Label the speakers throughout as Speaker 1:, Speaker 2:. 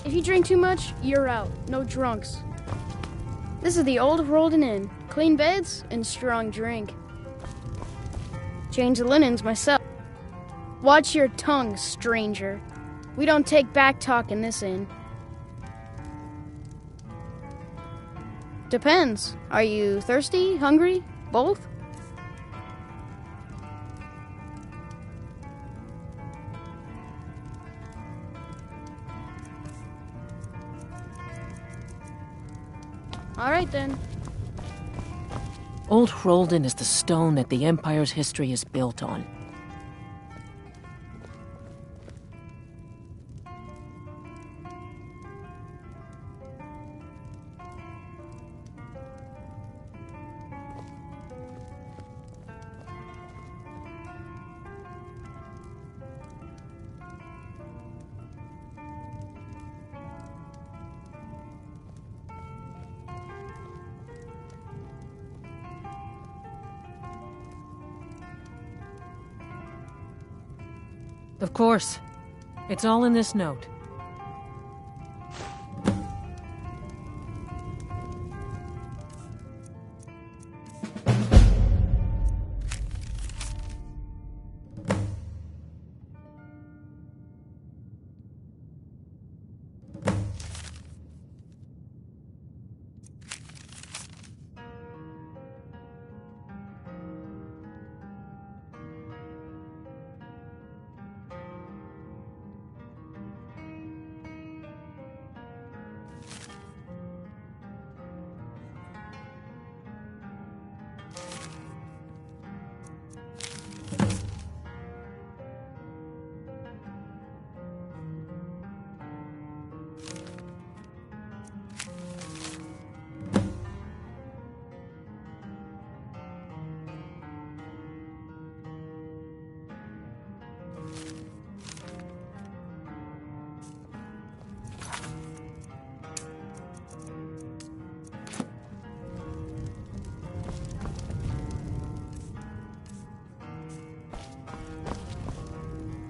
Speaker 1: If you drink too much, you're out. No drunks. This is the old Roldan Inn. Clean beds and strong drink. Change the linens myself. Watch your tongue, stranger. We don't take back talk in this inn. Depends. Are you thirsty, hungry, both? All right, then.
Speaker 2: Old Roldan is the stone that the Empire's history is built on. Of course. It's all in this note.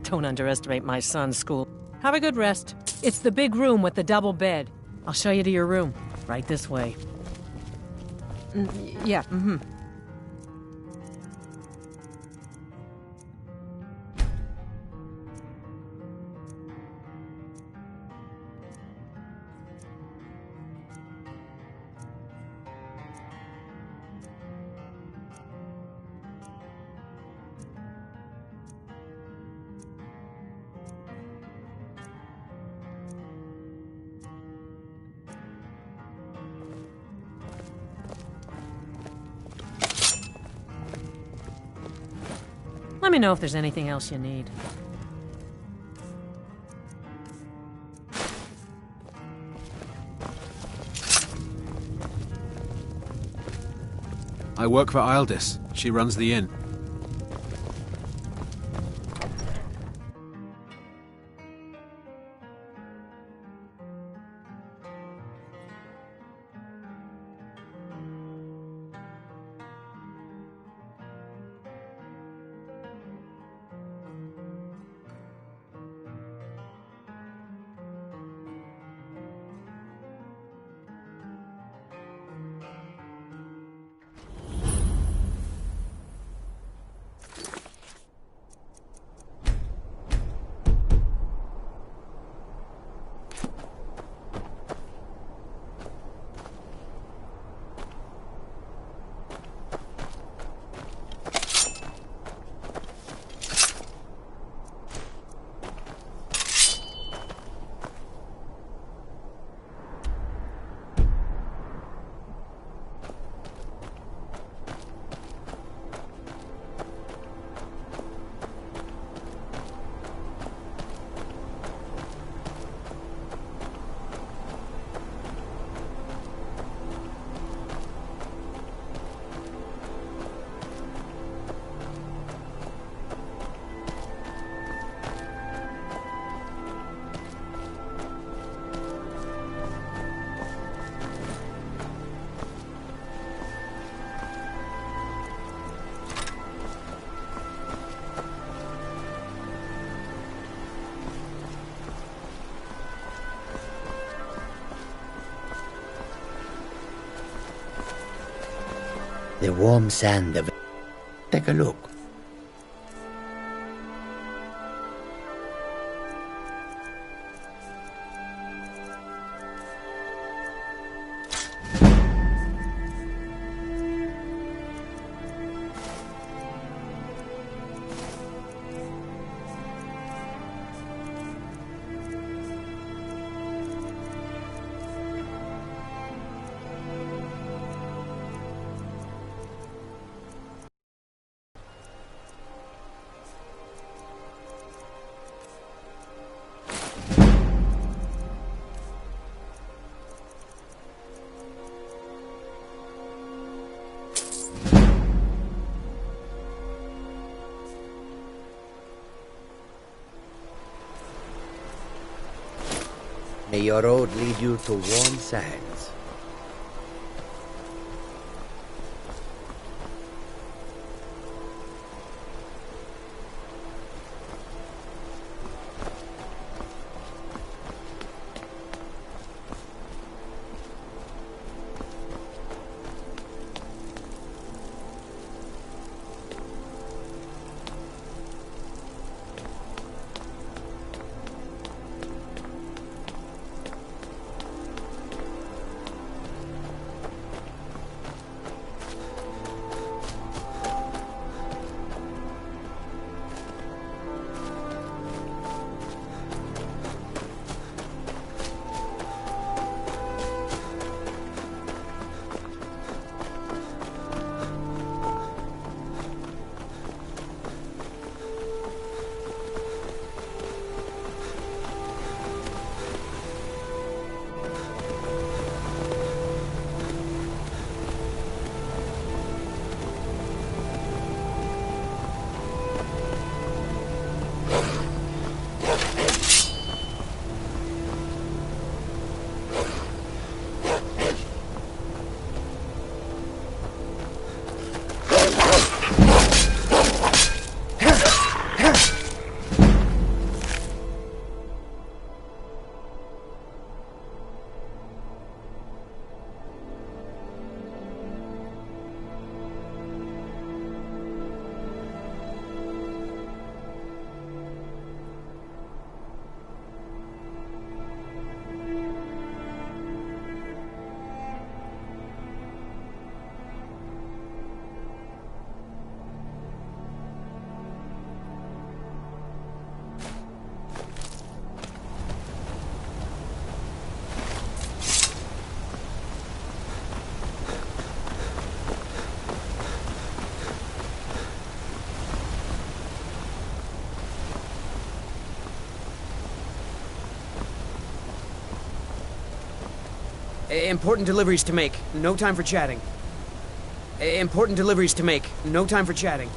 Speaker 2: Don't underestimate my son's school. Have a good rest. It's the big room with the double bed. I'll show you to your room. Right this way. Yeah, Let me know if there's anything else you need.
Speaker 3: I work for Ildis. She runs the inn.
Speaker 4: The warm sand of... Take a look. May your road lead you to warm sands.
Speaker 5: Important deliveries to make. No time for chatting. Important deliveries to make. No time for chatting.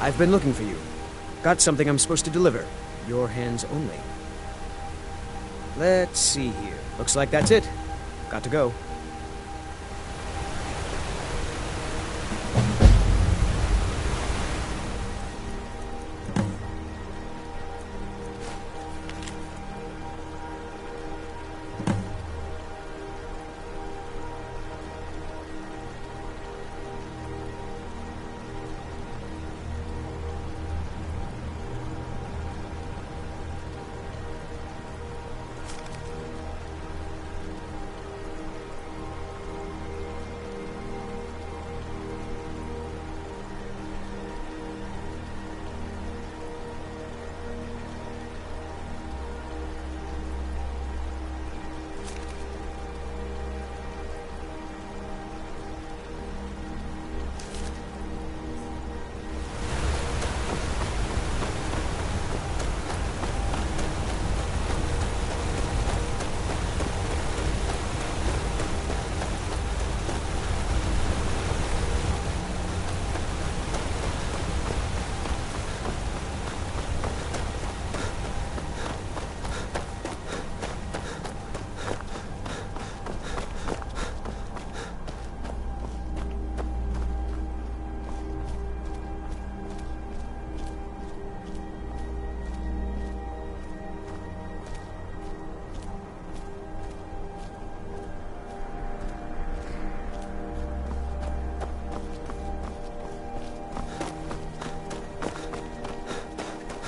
Speaker 5: I've been looking for you. Got something I'm supposed to deliver. Your hands only. Let's see here. Looks like that's it. Got to go.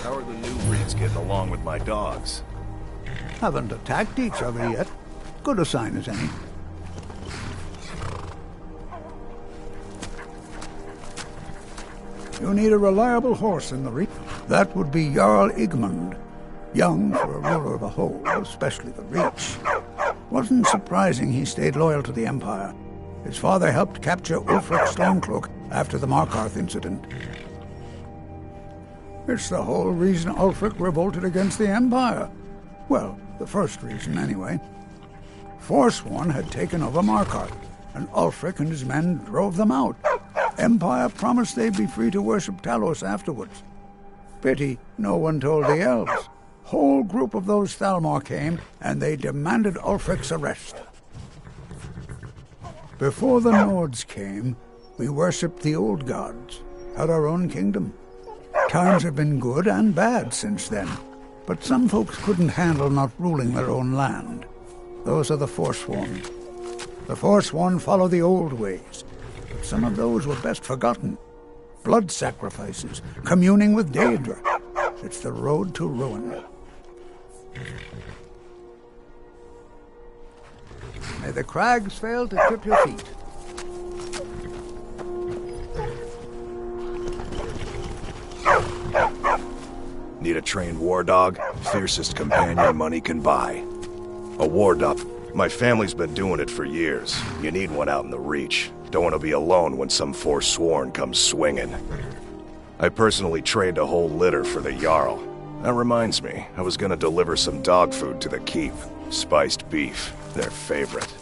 Speaker 6: How are the new breeds getting along with my dogs?
Speaker 7: Haven't attacked each other yet. Good a sign as any. You need a reliable horse in the Reach. That would be Jarl Igmund. Young for a ruler of the whole, especially the Reach. Wasn't surprising he stayed loyal to the Empire. His father helped capture Ulfric Stormcloak after the Markarth incident. It's the whole reason Ulfric revolted against the Empire. Well, the first reason, anyway. Forsworn had taken over Markarth, and Ulfric and his men drove them out. Empire promised they'd be free to worship Talos afterwards. Pity no one told the elves. Whole group of those Thalmor came, and they demanded Ulfric's arrest. Before the Nords came, we worshipped the old gods, had our own kingdom. Times have been good and bad since then, but some folks couldn't handle not ruling their own land. Those are the Forsworn. The Forsworn follow the old ways, but some of those were best forgotten. Blood sacrifices, communing with Daedra. It's the road to ruin. May the crags fail to trip your feet.
Speaker 6: Need a trained war dog? Fiercest companion money can buy. A war dog. My family's been doing it for years. You need one out in the Reach. Don't want to be alone when some Forsworn comes swinging. I personally trained a whole litter for the Jarl. That reminds me, I was gonna deliver some dog food to the keep. Spiced beef, their favorite.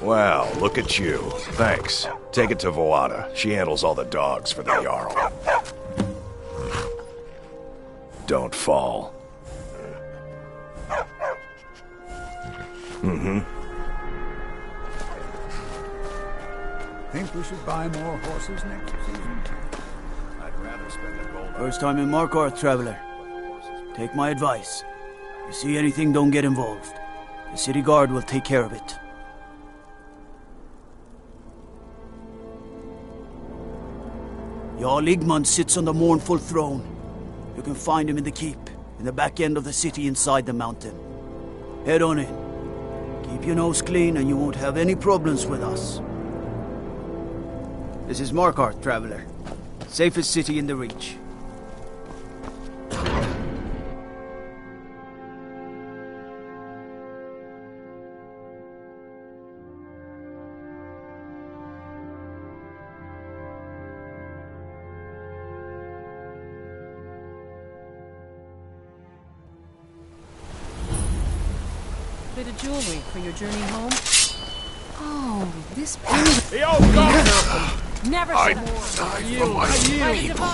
Speaker 6: Wow, look at you. Thanks. Take it to Voada. She handles all the dogs for the Jarl. Don't fall.
Speaker 7: Think we should buy more horses next season?
Speaker 6: I'd rather spend the gold.
Speaker 8: First time in Markarth, traveler. Take my advice. You see anything, don't get involved. The city guard will take care of it. Jarl Igmund sits on the mournful throne. You can find him in the keep, in the back end of the city inside the mountain. Head on in. Keep your nose clean and you won't have any problems with us. This is Markarth, traveler. Safest city in the Reach.
Speaker 2: Bit of jewelry for your journey home.
Speaker 9: Oh, this brings...
Speaker 6: The old governor!
Speaker 2: Never
Speaker 6: I
Speaker 2: should.
Speaker 6: died for my people.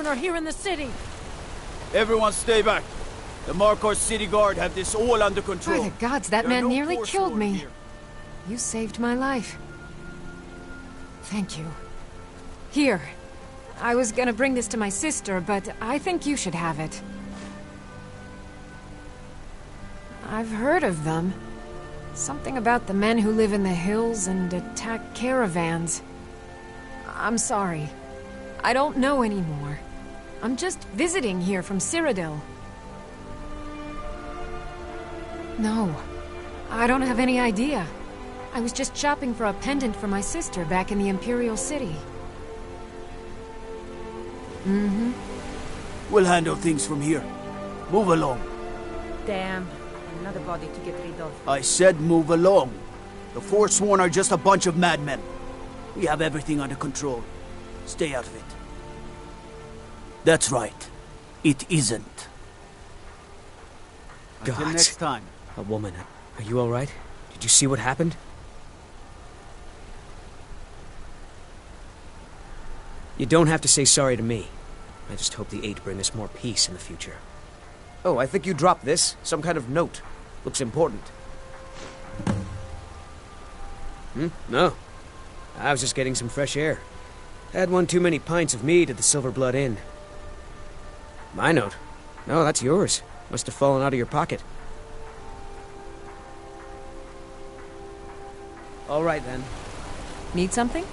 Speaker 2: Are here in the city.
Speaker 8: Everyone stay back. The Markar city guard have this all under control.
Speaker 9: By the gods, that
Speaker 8: There are
Speaker 9: man
Speaker 8: no
Speaker 9: nearly
Speaker 8: force
Speaker 9: killed
Speaker 8: forward
Speaker 9: me.
Speaker 8: here.
Speaker 9: You saved my life. Thank you. Here. I was gonna bring this to my sister, but I think you should have it. I've heard of them. Something about the men who live in the hills and attack caravans. I'm sorry. I don't know anymore. I'm just visiting here from Cyrodiil. No, I don't have any idea. I was just shopping for a pendant for my sister back in the Imperial City. Mm-hmm.
Speaker 8: We'll handle things from here. Move along.
Speaker 10: Damn, another body to get rid of.
Speaker 8: I said move along. The Forsworn are just a bunch of madmen. We have everything under control. Stay out of it. That's right. It isn't. Until
Speaker 5: God.
Speaker 8: next time.
Speaker 5: A woman. Are you alright? Did you see what happened? You don't have to say sorry to me. I just hope the Eight bring us more peace in the future. Oh, I think you dropped this. Some kind of note. Looks important. No. I was just getting some fresh air. Had one too many pints of mead at the Silver Blood Inn. My note? No, that's yours. Must have fallen out of your pocket. All right, then.
Speaker 9: Need something?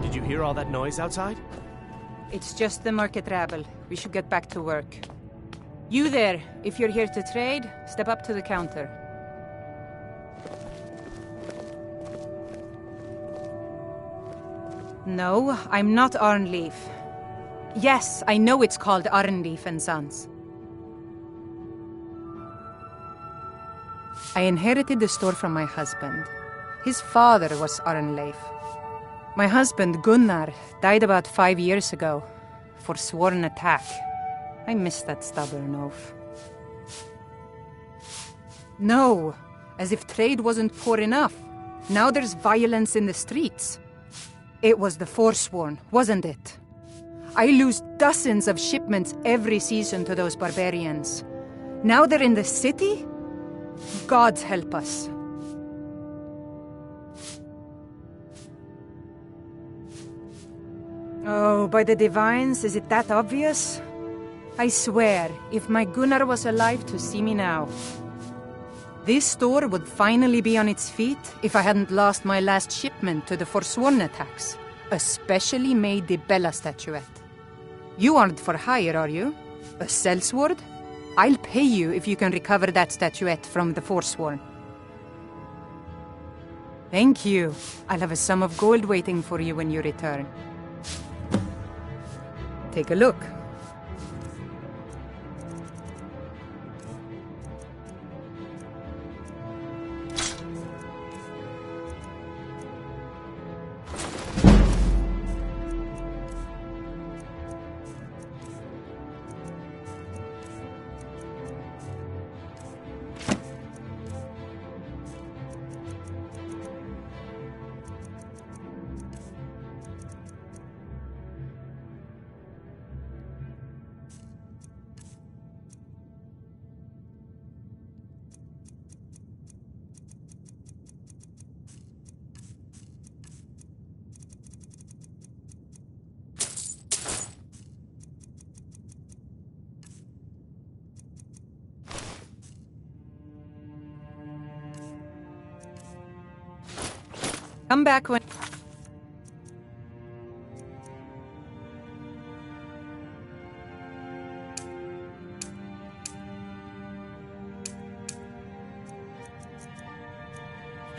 Speaker 11: Did you hear all that noise outside?
Speaker 10: It's just the market rabble. We should get back to work. You there, if you're here to trade, step up to the counter. No, I'm not Arnleif. Yes, I know it's called Arnleif and Sons. I inherited the store from my husband. His father was Arnleif. My husband, Gunnar, died about 5 years ago. Forsworn attack. I miss that stubborn oaf. No, as if trade wasn't poor enough. Now there's violence in the streets. It was the Forsworn, wasn't it? I lose dozens of shipments every season to those barbarians. Now they're in the city? Gods help us. Oh, by the divines, is it that obvious? I swear, if my Gunnar was alive to see me now. This store would finally be on its feet if I hadn't lost my last shipment to the Forsworn attacks. A specially made the Bella statuette. You aren't for hire, are you? A sellsword? I'll pay you if you can recover that statuette from the Forsworn. Thank you. I'll have a sum of gold waiting for you when you return. Take a look. Come back when...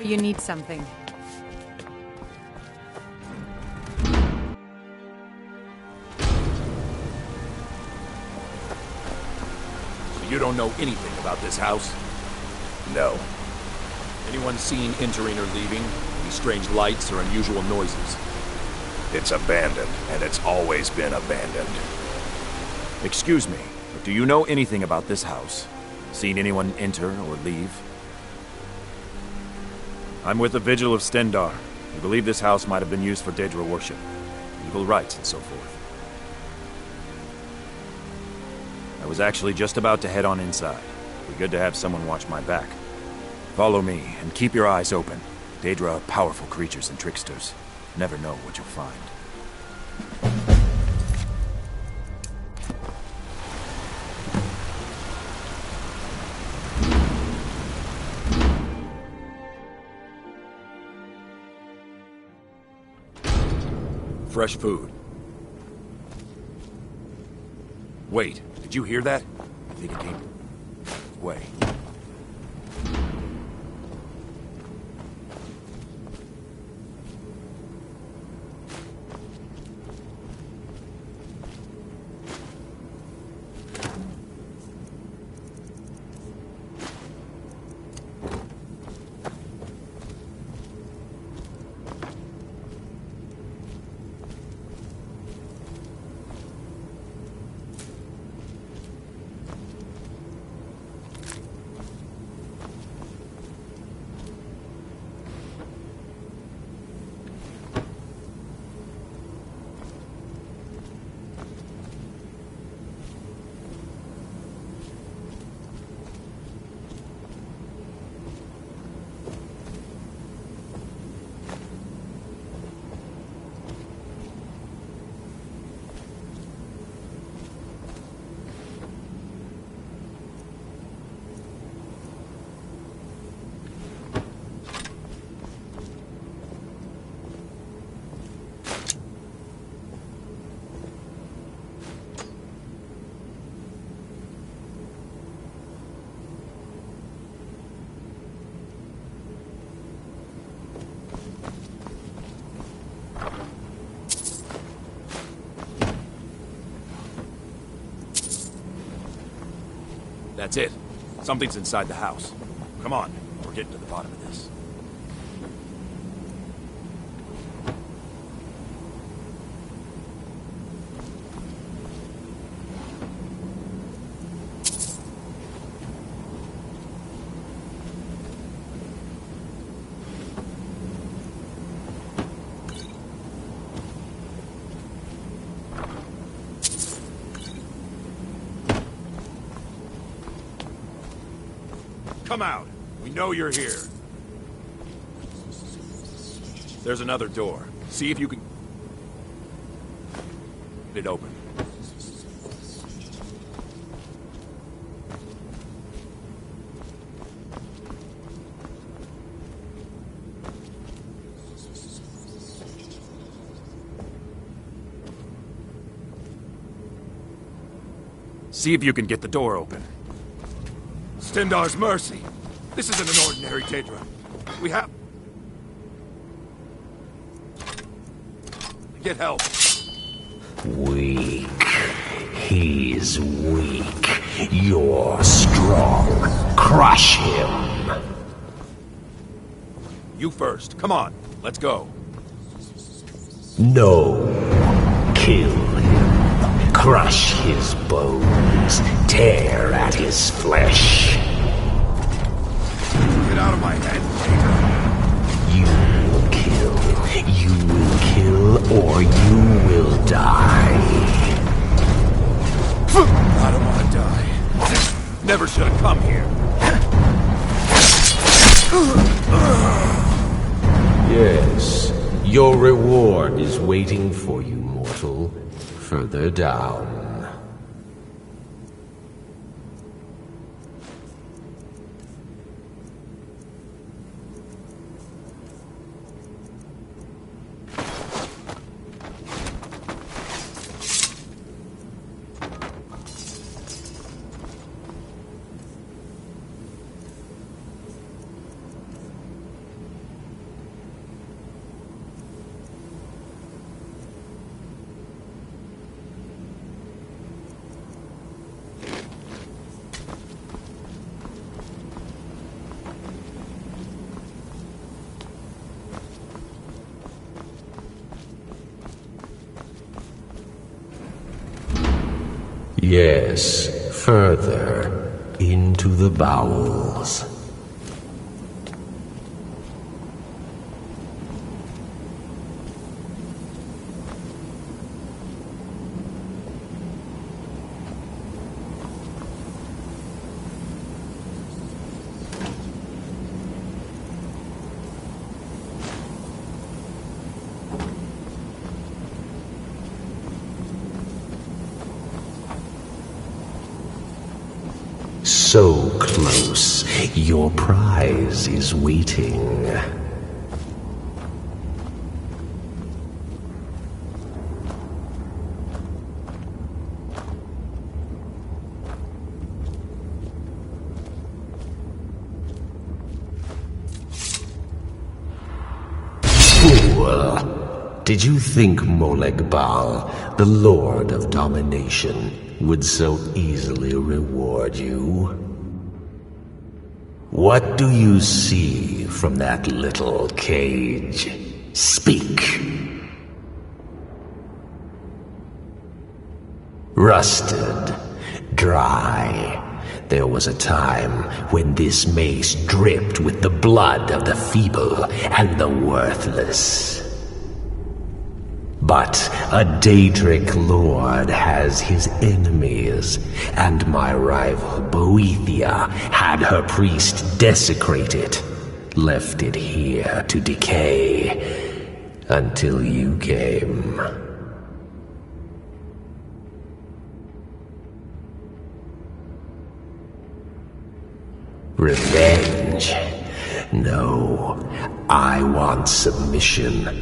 Speaker 10: You need something.
Speaker 12: So you don't know anything about this house?
Speaker 6: No.
Speaker 12: Anyone seen entering or leaving? Any strange lights or unusual noises?
Speaker 6: It's abandoned, and it's always been abandoned.
Speaker 12: Excuse me, but do you know anything about this house? Seen anyone enter or leave? I'm with the Vigil of Stendar. We believe this house might have been used for Daedra worship, evil rites and so forth. I was actually just about to head on inside. It'd be good to have someone watch my back. Follow me, and keep your eyes open. Daedra are powerful creatures and tricksters. Never know what you'll find. Fresh food. Wait, did you hear that? I think it came... Wait. That's it. Something's inside the house. Come on, we're getting to the bottom of this. Come out. We know you're here. There's another door. See if you can get it open. See if you can get the door open. Stendar's mercy. This isn't an ordinary Daedra. We have... Get help.
Speaker 13: Weak. He's weak. You're strong. Crush him.
Speaker 12: You first. Come on. Let's go.
Speaker 13: No. Kill him. Crush his bones. Tear at his flesh.
Speaker 12: Get out of my head.
Speaker 13: You will kill. You will kill, or you will die.
Speaker 12: I don't want to die. Never should have come here.
Speaker 13: Yes, your reward is waiting for you, mortal. Further down. Yes, further into the bowels. So close, your prize is waiting. Fool! Did you think Moleg Bal, the Lord of Domination, would so easily reward you? What do you see from that little cage? Speak. Rusted, dry. There was a time when this mace dripped with the blood of the feeble and the worthless. But a Daedric lord has his enemies, and my rival Boethia had her priest desecrated, left it here to decay, until you came. Revenge? No, I want submission.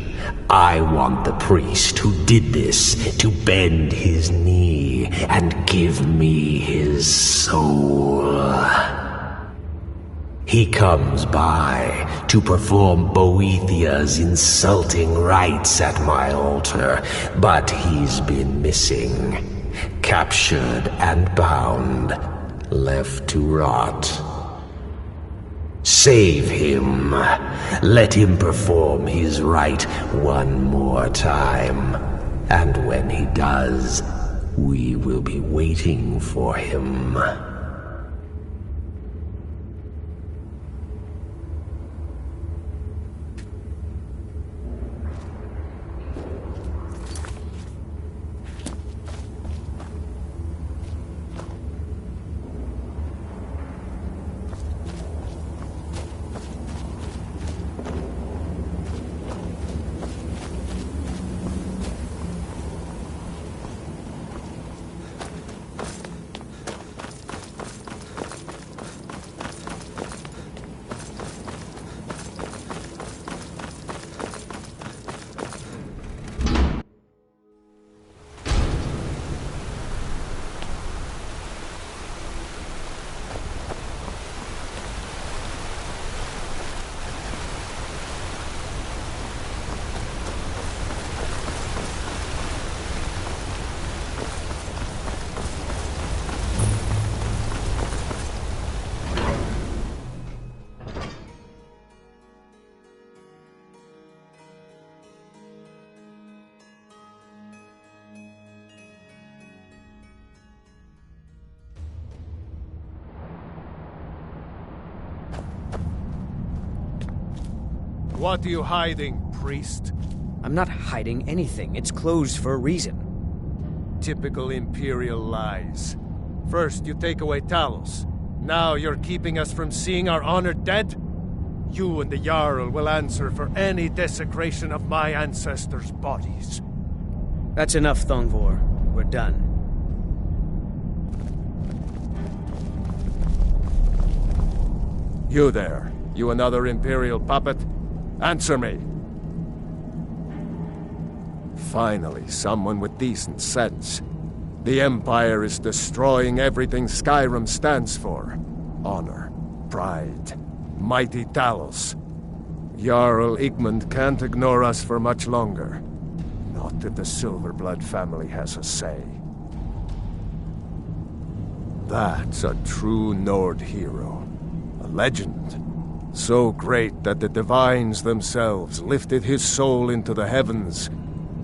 Speaker 13: I want the priest who did this to bend his knee and give me his soul. He comes by to perform Boethia's insulting rites at my altar, but he's been missing, captured and bound, left to rot. Save him. Let him perform his rite one more time. And when he does, we will be waiting for him.
Speaker 14: What are you hiding, priest?
Speaker 5: I'm not hiding anything. It's closed for a reason.
Speaker 14: Typical Imperial lies. First, you take away Talos. Now you're keeping us from seeing our honored dead? You and the Jarl will answer for any desecration of my ancestors' bodies.
Speaker 5: That's enough, Thongvor. We're done.
Speaker 14: You there. You another Imperial puppet? Answer me. Finally, someone with decent sense. The Empire is destroying everything Skyrim stands for. Honor, pride, mighty Talos. Jarl Igmund can't ignore us for much longer. Not if the Silverblood family has a say. That's a true Nord hero. A legend. So great that the Divines themselves lifted his soul into the heavens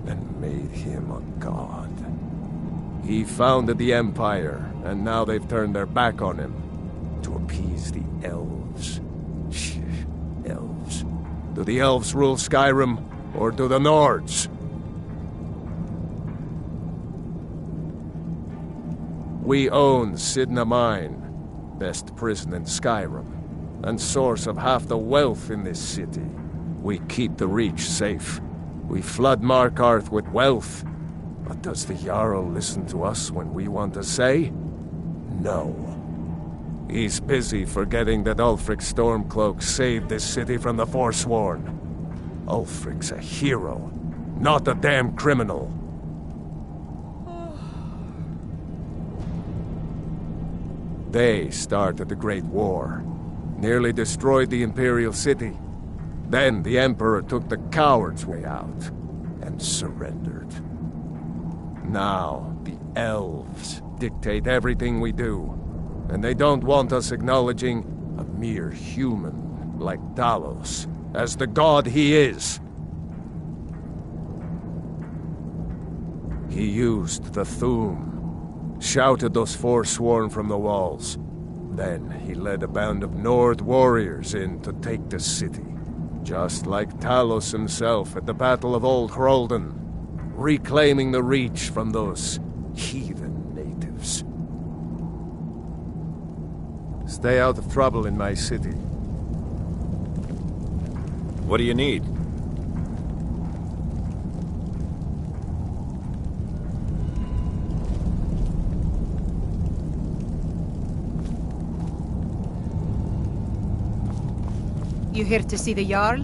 Speaker 14: and made him a god. He founded the Empire, and now they've turned their back on him to appease the elves. Elves. Do the elves rule Skyrim, or do the Nords? We own Sidna Mine, best prison in Skyrim, and source of half the wealth in this city. We keep the Reach safe. We flood Markarth with wealth. But does the Jarl listen to us when we want to say? No. He's busy forgetting that Ulfric Stormcloak saved this city from the Forsworn. Ulfric's a hero, not a damn criminal. They started the Great War, nearly destroyed the Imperial City. Then the Emperor took the coward's way out and surrendered. Now, the elves dictate everything we do, and they don't want us acknowledging a mere human like Talos as the god he is. He used the Thu'um, shouted those Forsworn from the walls. Then he led a band of Nord warriors in to take the city, just like Talos himself at the Battle of Old Hroldan, reclaiming the Reach from those heathen natives. Stay out of trouble in my city.
Speaker 12: What do you need?
Speaker 10: You here to see the Jarl?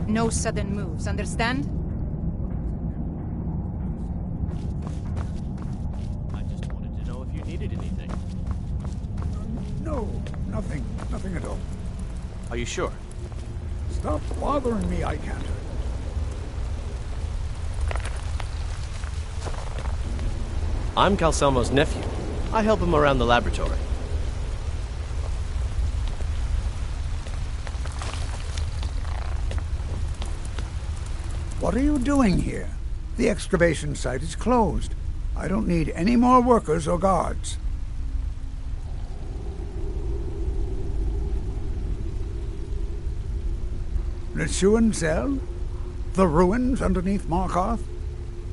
Speaker 10: No sudden moves, understand?
Speaker 11: I just wanted to know if you needed anything.
Speaker 7: No, nothing. Nothing at all.
Speaker 11: Are you sure?
Speaker 7: Stop bothering me, I can't.
Speaker 11: I'm Calselmo's nephew. I help him around the laboratory.
Speaker 7: What are you doing here? The excavation site is closed. I don't need any more workers or guards. Nichuan Zell? The ruins underneath Markarth?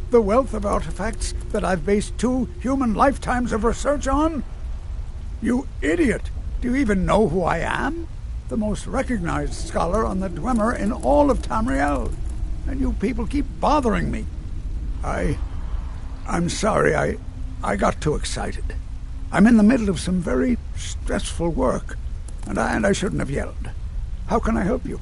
Speaker 7: The wealth of artifacts that I've based 2 human lifetimes of research on? You idiot! Do you even know who I am? The most recognized scholar on the Dwemer in all of Tamriel. And you people keep bothering me. I'm sorry, I got too excited. I'm in the middle of some very stressful work, and I shouldn't have yelled. How can I help you?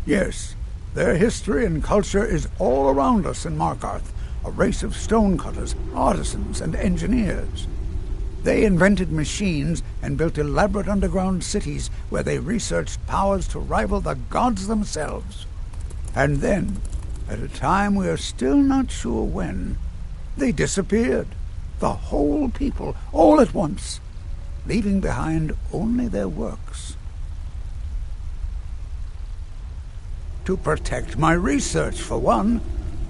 Speaker 7: Yes, their history and culture is all around us in Markarth, a race of stonecutters, artisans, and engineers. They invented machines and built elaborate underground cities where they researched powers to rival the gods themselves. And then, at a time we are still not sure when, they disappeared. The whole people, all at once, leaving behind only their works. To protect my research, for one.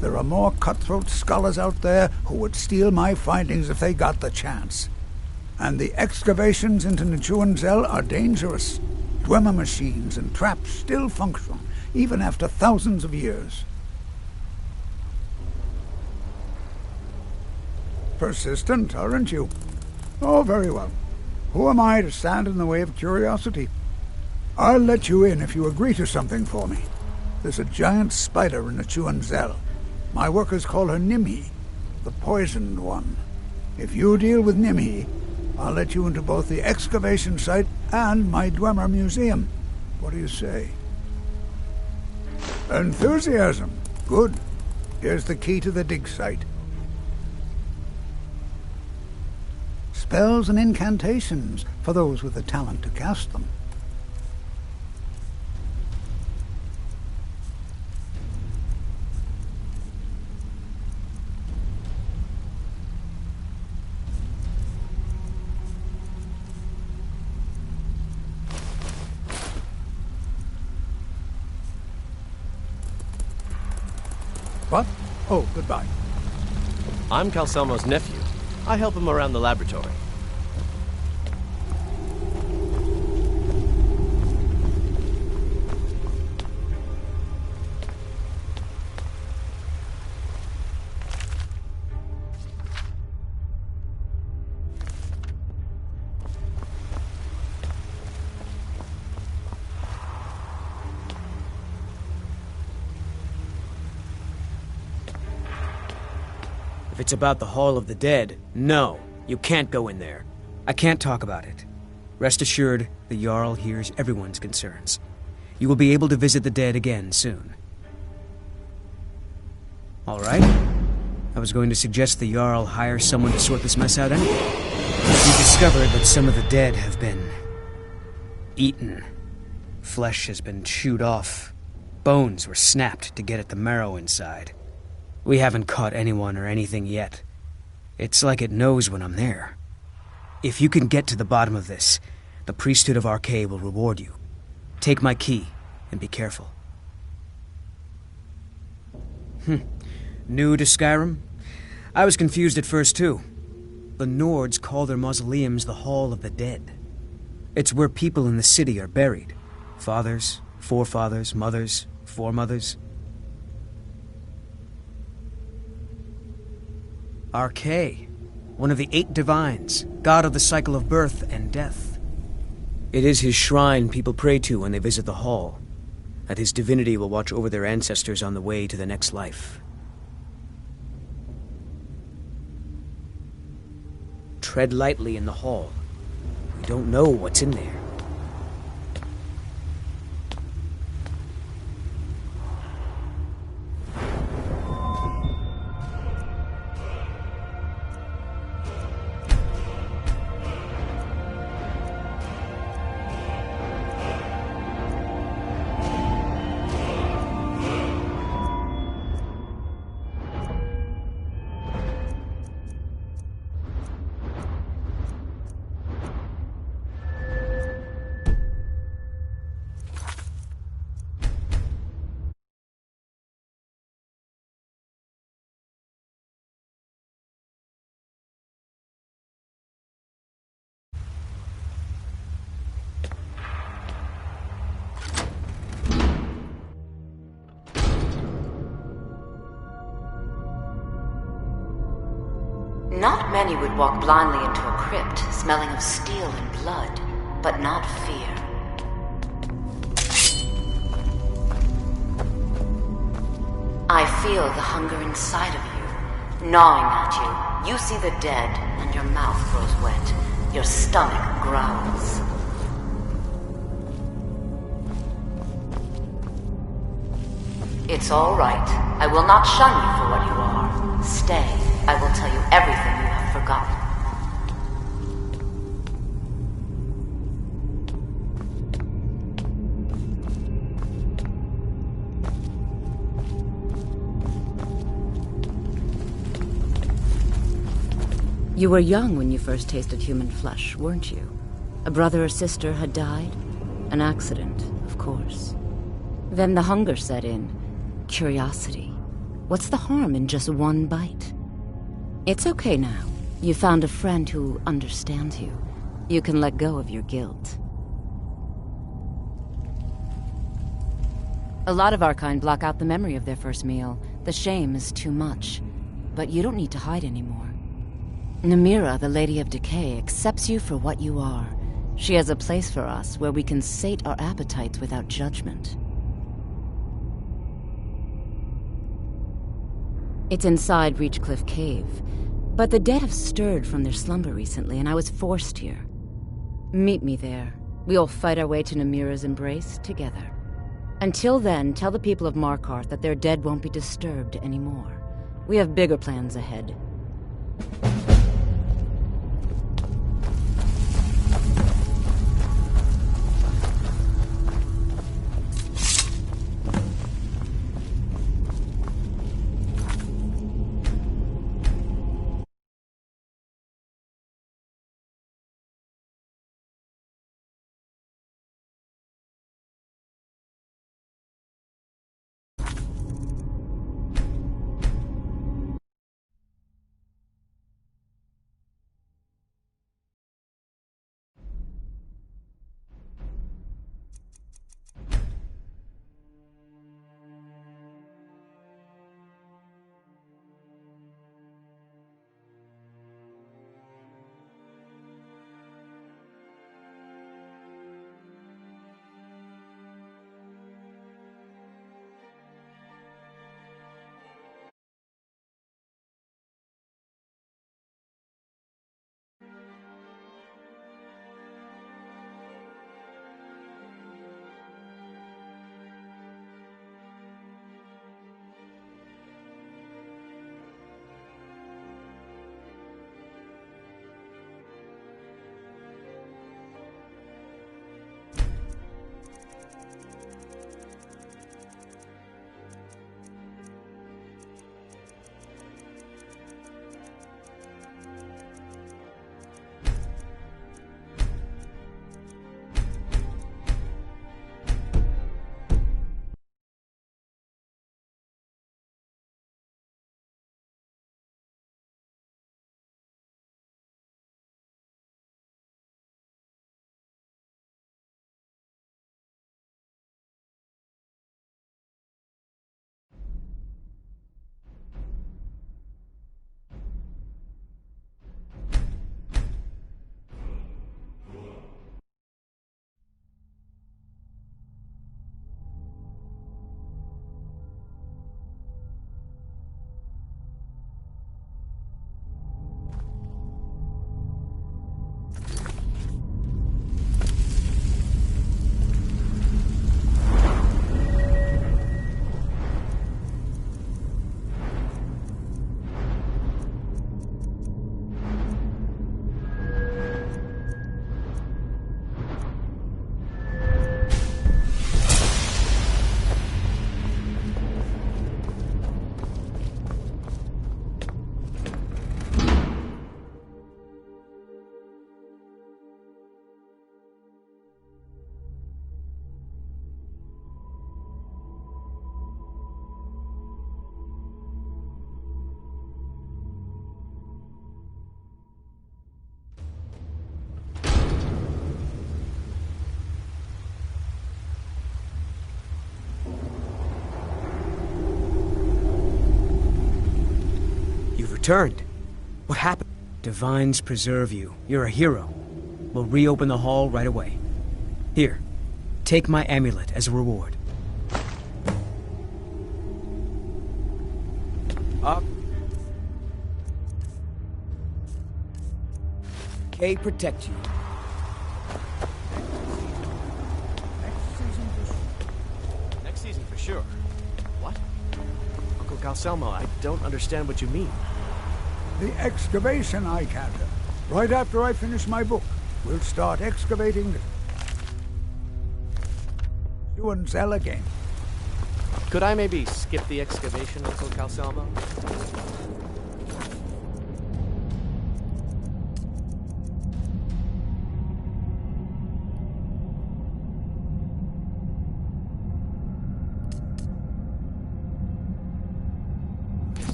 Speaker 7: There are more cutthroat scholars out there who would steal my findings if they got the chance. And the excavations into Nichuan Zell are dangerous. Dwemer machines and traps still function, even after thousands of years. Persistent, aren't you? Oh, very well. Who am I to stand in the way of curiosity? I'll let you in if you agree to something for me. There's a giant spider in the Chuanzel. My workers call her Nimhi, the poisoned one. If you deal with Nimhi, I'll let you into both the excavation site and my Dwemer museum. What do you say? Enthusiasm. Good. Here's the key to the dig site. Spells and incantations for those with the talent to cast them. What? Oh, goodbye.
Speaker 11: I'm Calselmo's nephew. I help him around the laboratory.
Speaker 5: If it's about the Hall of the Dead, no, you can't go in there. I can't talk about it. Rest assured, the Jarl hears everyone's concerns. You will be able to visit the dead again soon. All right. I was going to suggest the Jarl hire someone to sort this mess out anyway. We discovered that some of the dead have been eaten. Flesh has been chewed off. Bones were snapped to get at the marrow inside. We haven't caught anyone or anything yet. It's like it knows when I'm there. If you can get to the bottom of this, the priesthood of Archay will reward you. Take my key, and be careful. New to Skyrim? I was confused at first, too. The Nords call their mausoleums the Hall of the Dead. It's where people in the city are buried. Fathers, forefathers, mothers, foremothers. Archay, one of the 8 divines, god of the cycle of birth and death. It is his shrine people pray to when they visit the hall, that his divinity will watch over their ancestors on the way to the next life. Tread lightly in the hall. We don't know what's in there.
Speaker 15: Not many would walk blindly into a crypt, smelling of steel and blood, but not fear. I feel the hunger inside of you, gnawing at you. You see the dead, and your mouth grows wet. Your stomach growls. It's all right. I will not shun you for what you are. Stay. I will tell you everything you have forgotten.
Speaker 16: You were young when you first tasted human flesh, weren't you? A brother or sister had died? An accident, of course. Then the hunger set in. Curiosity. What's the harm in just one bite? It's okay now. You found a friend who understands you. You can let go of your guilt. A lot of our kind block out the memory of their first meal. The shame is too much. But you don't need to hide anymore. Namira, the Lady of Decay, accepts you for what you are. She has a place for us where we can sate our appetites without judgment. It's inside Reachcliff Cave, but the dead have stirred from their slumber recently, and I was forced here. Meet me there. We'll fight our way to Namira's embrace together. Until then, tell the people of Markarth that their dead won't be disturbed anymore. We have bigger plans ahead.
Speaker 5: Returned. What happened? Divines preserve you. You're a hero. We'll reopen the hall right away. Here, take my amulet as a reward. Up. Kay, protect you.
Speaker 11: Next season for sure. What? Uncle Calcelmo, I don't understand what you mean.
Speaker 7: The excavation I canter. Right after I finish my book, we'll start excavating doing Zell again.
Speaker 11: Could I maybe skip the excavation, Uncle Calcelmo?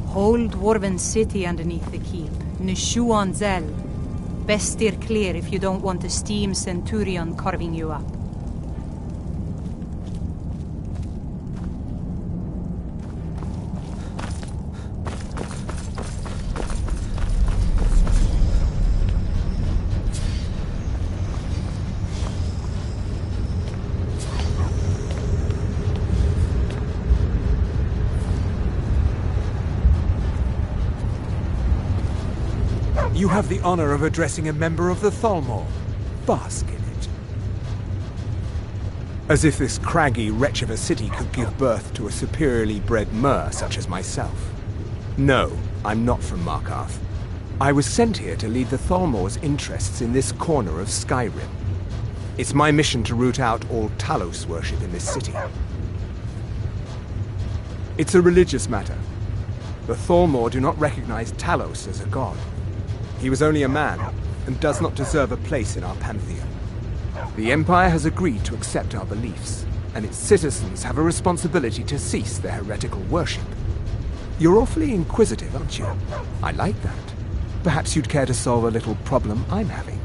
Speaker 10: Whole dwarven city underneath the keep. Nishuan Zel. Best steer clear if you don't want a steam centurion carving you up.
Speaker 17: You have the honor of addressing a member of the Thalmor. Bask in it. As if this craggy wretch of a city could give birth to a superiorly bred mer such as myself. No, I'm not from Markarth. I was sent here to lead the Thalmor's interests in this corner of Skyrim. It's my mission to root out all Talos worship in this city. It's a religious matter. The Thalmor do not recognize Talos as a god. He was only a man, and does not deserve a place in our pantheon. The Empire has agreed to accept our beliefs, and its citizens have a responsibility to cease their heretical worship. You're awfully inquisitive, aren't you? I like that. Perhaps you'd care to solve a little problem I'm having.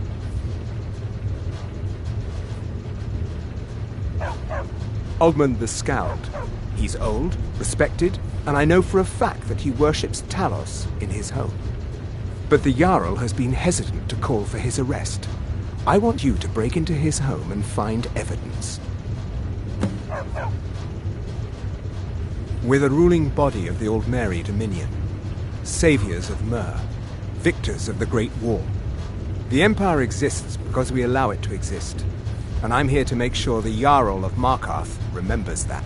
Speaker 17: Ogmund the Scowled. He's old, respected, and I know for a fact that he worships Talos in his home. But the Jarl has been hesitant to call for his arrest. I want you to break into his home and find evidence. We're the ruling body of the Old Mary Dominion, saviors of Myr, victors of the Great War. The Empire exists because we allow it to exist, and I'm here to make sure the Jarl of Markarth remembers that.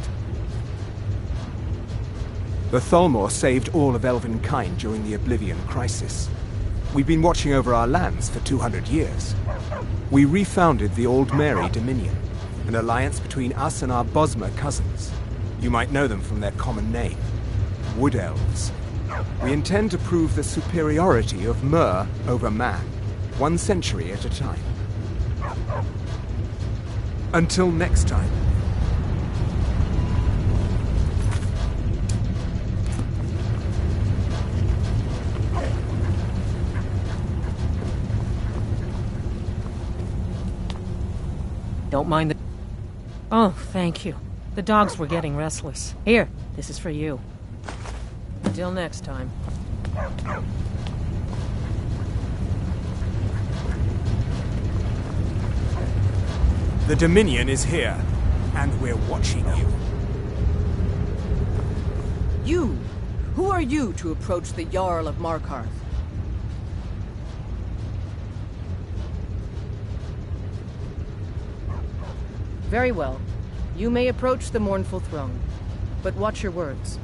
Speaker 17: The Thalmor saved all of Elvenkind during the Oblivion Crisis. We've been watching over our lands for 200 years. We refounded the Old Mary Dominion, an alliance between us and our Bosmer cousins. You might know them from their common name, Wood Elves. We intend to prove the superiority of Myr over man, 1 century at a time. Until next time.
Speaker 2: Don't mind the... Oh, thank you. The dogs were getting restless. Here, this is for you. Until next time.
Speaker 17: The Dominion is here, and we're watching you.
Speaker 18: You? Who are you to approach the Jarl of Markarth? Very well. You may approach the mournful throne, but watch your words.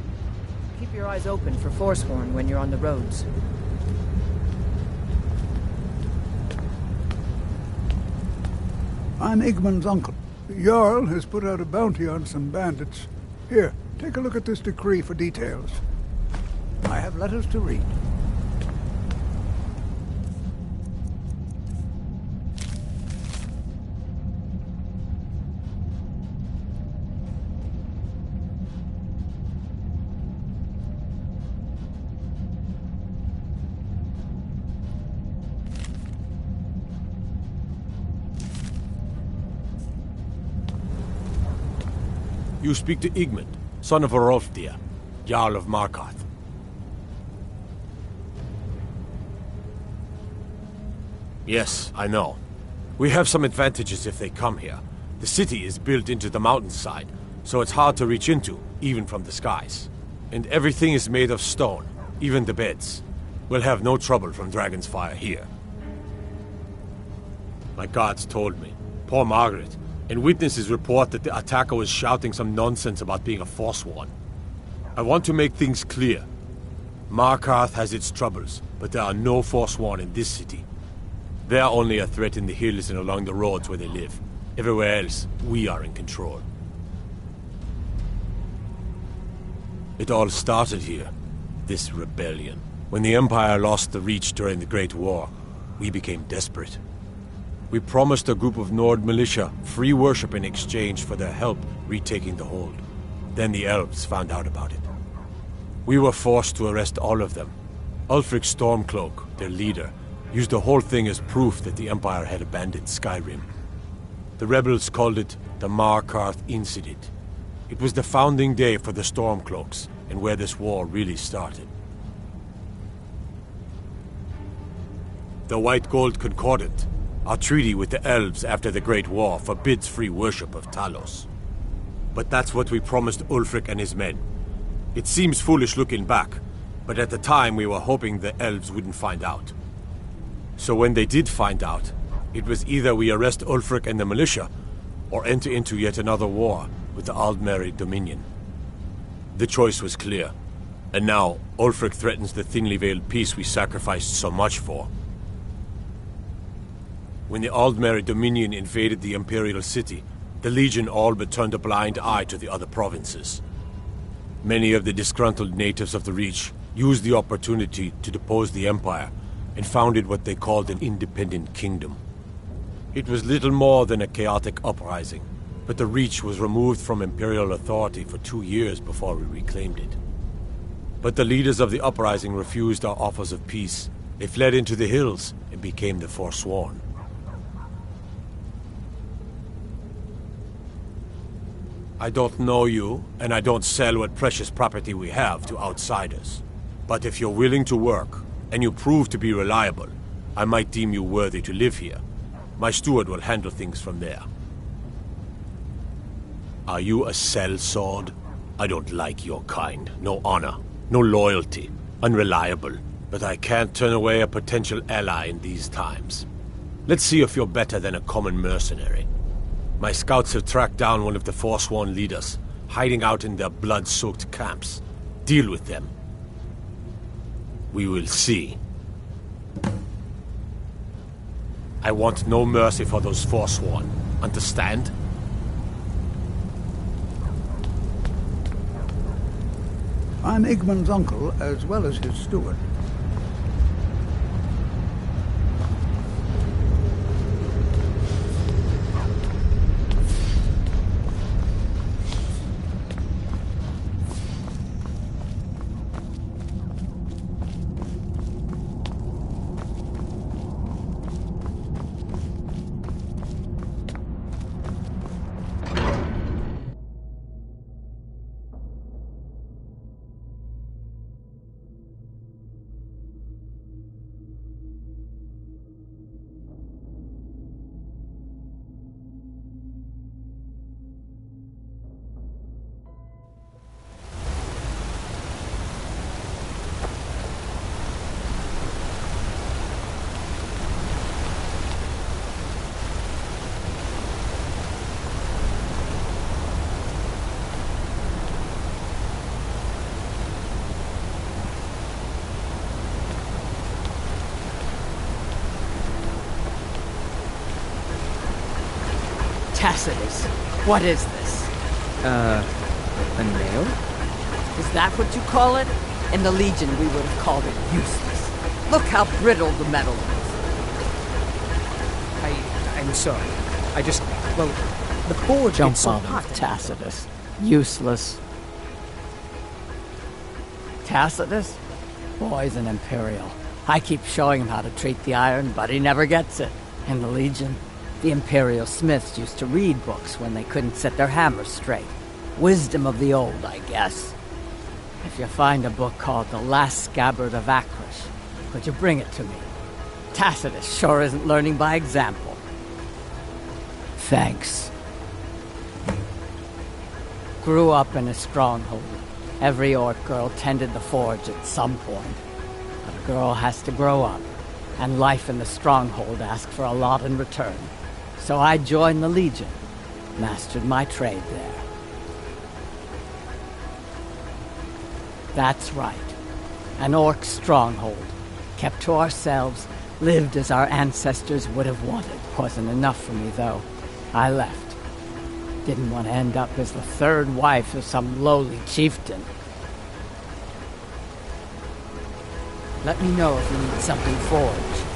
Speaker 18: Keep your eyes open for Forsworn when you're on the roads.
Speaker 7: I'm Igmund's uncle. The Jarl has put out a bounty on some bandits. Here, take a look at this decree for details. I have letters to read.
Speaker 19: You speak to Igmund, son of Rolfdir, Jarl of Markarth. Yes, I know. We have some advantages if they come here. The city is built into the mountainside, so it's hard to reach into, even from the skies. And everything is made of stone, even the beds. We'll have no trouble from Dragon's Fire here. My guards told me. Poor Margaret. And witnesses report that the attacker was shouting some nonsense about being a Forsworn. I want to make things clear. Markarth has its troubles, but there are no Forsworn in this city. They are only a threat in the hills and along the roads where they live. Everywhere else, we are in control. It all started here, this rebellion. When the Empire lost the Reach during the Great War, we became desperate. We promised a group of Nord militia free worship in exchange for their help retaking the hold. Then the elves found out about it. We were forced to arrest all of them, Ulfric Stormcloak, their leader, used the whole thing as proof that the Empire had abandoned Skyrim. The rebels called it the Markarth Incident. It was the founding day for the Stormcloaks, and where this war really started. The White Gold Concordant, our treaty with the elves after the Great War, forbids free worship of Talos. But that's what we promised Ulfric and his men. It seems foolish looking back, but at the time we were hoping the elves wouldn't find out. So when they did find out, it was either we arrest Ulfric and the militia, or enter into yet another war with the Aldmeri Dominion. The choice was clear, and now Ulfric threatens the thinly veiled peace we sacrificed so much for. When the Aldmeri Dominion invaded the Imperial City, the Legion all but turned a blind eye to the other provinces. Many of the disgruntled natives of the Reach used the opportunity to depose the Empire and founded what they called an independent kingdom. It was little more than a chaotic uprising, but the Reach was removed from Imperial authority for 2 years before we reclaimed it. But the leaders of the uprising refused our offers of peace. They fled into the hills and became the Forsworn. I don't know you, and I don't sell what precious property we have to outsiders. But if you're willing to work, and you prove to be reliable, I might deem you worthy to live here. My steward will handle things from there. Are you a sellsword? I don't like your kind. No honor, no loyalty, unreliable. But I can't turn away a potential ally in these times. Let's see if you're better than a common mercenary. My scouts have tracked down one of the Forsworn leaders, hiding out in their blood-soaked camps. Deal with them. We will see. I want no mercy for those Forsworn. Understand?
Speaker 7: I'm Igmund's uncle, as well as his steward.
Speaker 20: Tacitus, what is this?
Speaker 21: A nail?
Speaker 20: Is that what you call it? In the Legion, we would have called it useless. Look how brittle the metal is.
Speaker 5: I'm sorry. I just... well, the forge
Speaker 20: Don't
Speaker 5: gets so
Speaker 20: bother
Speaker 5: hot.
Speaker 20: with Tacitus. Useless. Tacitus? Boy's an Imperial. I keep showing him how to treat the iron, but he never gets it. In the Legion, the Imperial smiths used to read books when they couldn't set their hammers straight. Wisdom of the old, I guess. If you find a book called The Last Scabbard of Akrish, could you bring it to me? Tacitus sure isn't learning by example. Thanks. Grew up in a stronghold. Every orc girl tended the forge at some point. But a girl has to grow up, and life in the stronghold asks for a lot in return. So I joined the Legion, mastered my trade there. That's right. An orc stronghold. Kept to ourselves, lived as our ancestors would have wanted. Wasn't enough for me, though. I left. Didn't want to end up as the third wife of some lowly chieftain. Let me know if you need something forged.